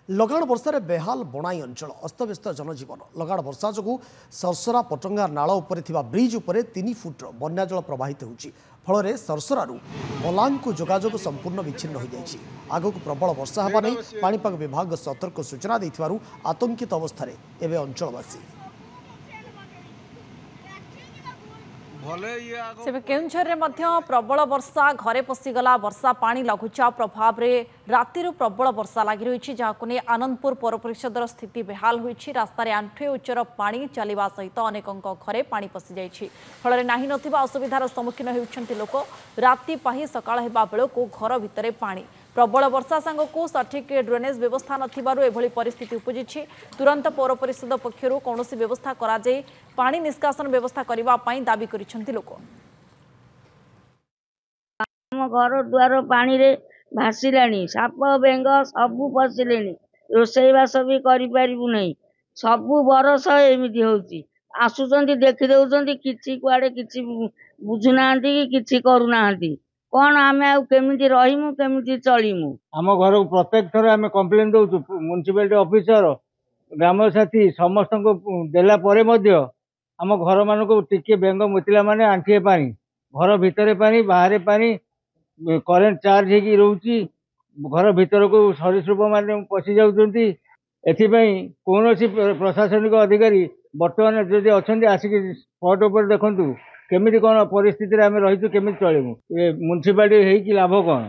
लगाण वर्षा बेहाल बनाई अंचल अस्तव्यस्त जनजीवन लगाण वर्षा जो सरसरा पटंगा नाल ब्रिज उपर 3 फुट बन्या जल प्रवाहित होउछि फल सरसरारू बलांग जोगाजोग संपूर्ण विच्छिन्न हो जाइछि। आगक प्रबल वर्षा हेबा नै पाणीपाग विभाग सतर्क सूचना दैथिबारु आतंकित अवस्था एवं अंचलवासी। केउंझर प्रबल वर्षा घरे पशिगला वर्षा पानी लघुचाप प्रभाव में राति प्रबल वर्षा लगी रही जहां आनंदपुर पौर परिषदर स्थिति बेहाल होती रास्तार आंठुए उच्चर पानी चलवा सहित अनेक घरे पानी पशि जाइछि फल नाही नथिबा असुविधार सम्मुखीन होउछन्ति लोक राति पाही सकाळ हेबा बेलको घर भितरे पानी प्रबल वर्षा सांगक सठिक ड्रेनेज व्यवस्था नथिबारु एभली परिस्थिति उपजिछि। तुरंत पौर परिषद पक्षरु कौनसी व्यवस्था करा जाय पानी निष्कासन व्यवस्था करबा पई दाबी करिसन्ति लोक। हम घर द्वार पानी रे भासिलानी साप बेंग सबु पसिलेनी रोषेईबास भी करि परिबु नै सबु बरस एमिति होउची आसुचंती देखि देउचंती किछि कुआडे किछि बुझु नाहंती किछि करू नाहंती कौन आम केमिति रहीमु केमिति चलीमु। आम घर को प्रत्येक थर आम कंप्लेन दउछु म्युनिसिपालिटी ऑफिसर ग्राम साथी समस्त को देला परे मध्य आम घर मान को टिके बेंग मुतिला माने आंठिए पानी घर भितर पानी बाहर पानी करेंट चार्ज होगी रोची घर भीतर को सरीसृप मान पशि जाउछन्ती एथिपई कौनसी प्रशासनिक अधिकारी वर्तमान जदि अच्छे आसिक स्पॉट उपर देखंतु केमिति कौन परिस्थिति आम रही केमिति चलू म्युनिसिपालिटी लाभ कौन।